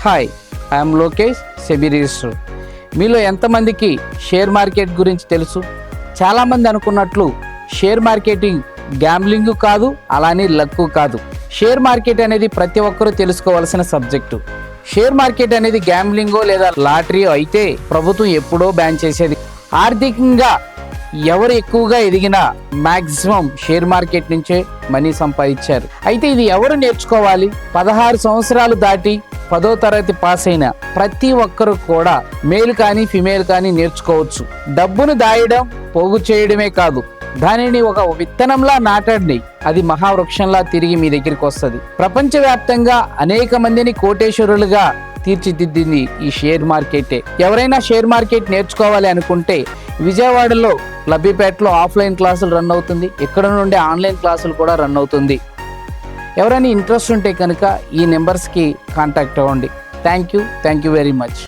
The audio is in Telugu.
Hi, I'm Lokesh, SEBI register. మీలో ఎంతమందికి షేర్ మార్కెట్ గురించి తెలుసు? చాలామంది అనుకున్నట్లు షేర్ మార్కెటింగ్ గ్యాంబ్లింగ్ కాదు, అలానే లక్కు కాదు. షేర్ మార్కెట్ అనేది ప్రతి ఒక్కరూ తెలుసుకోవాల్సిన సబ్జెక్టు. షేర్ మార్కెట్ అనేది గ్యాంబ్లింగో లేదా లాటరీయో అయితే ప్రభుత్వం ఎప్పుడో బ్యాన్ చేసేది. ఆర్థికంగా ఎవరు ఎక్కువగా ఎదిగినా మ్యాక్సిమం షేర్ మార్కెట్ నుంచే మనీ సంపాదించారు. అయితే ఇది ఎవరు నేర్చుకోవాలి? 16 సంవత్సరాలు దాటి 10వ తరగతి పాస్ అయిన ప్రతి ఒక్కరు కూడా మేల్ కానీ ఫిమేల్ కానీ నేర్చుకోవచ్చు. డబ్బును దాయడం, పోగు చేయడమే కాదు, దానిని ఒక విత్తనంలా నాటండి, అది మహావృక్షంలా తిరిగి మీ దగ్గరికి వస్తుంది. ప్రపంచవ్యాప్తంగా అనేక మందిని కోటేశ్వరులుగా తీర్చిదిద్దింది ఈ షేర్ మార్కెటే. ఎవరైనా షేర్ మార్కెట్ నేర్చుకోవాలి అనుకుంటే విజయవాడలో లబ్బిపేటలో ఆఫ్లైన్ క్లాసులు రన్ అవుతుంది, ఇక్కడ నుండి ఆన్లైన్ క్లాసులు కూడా రన్ అవుతుంది. ఎవరైనా ఇంట్రెస్ట్ ఉంటే కనుక ఈ నెంబర్స్కి కాంటాక్ట్ అవ్వండి. Thank you very much.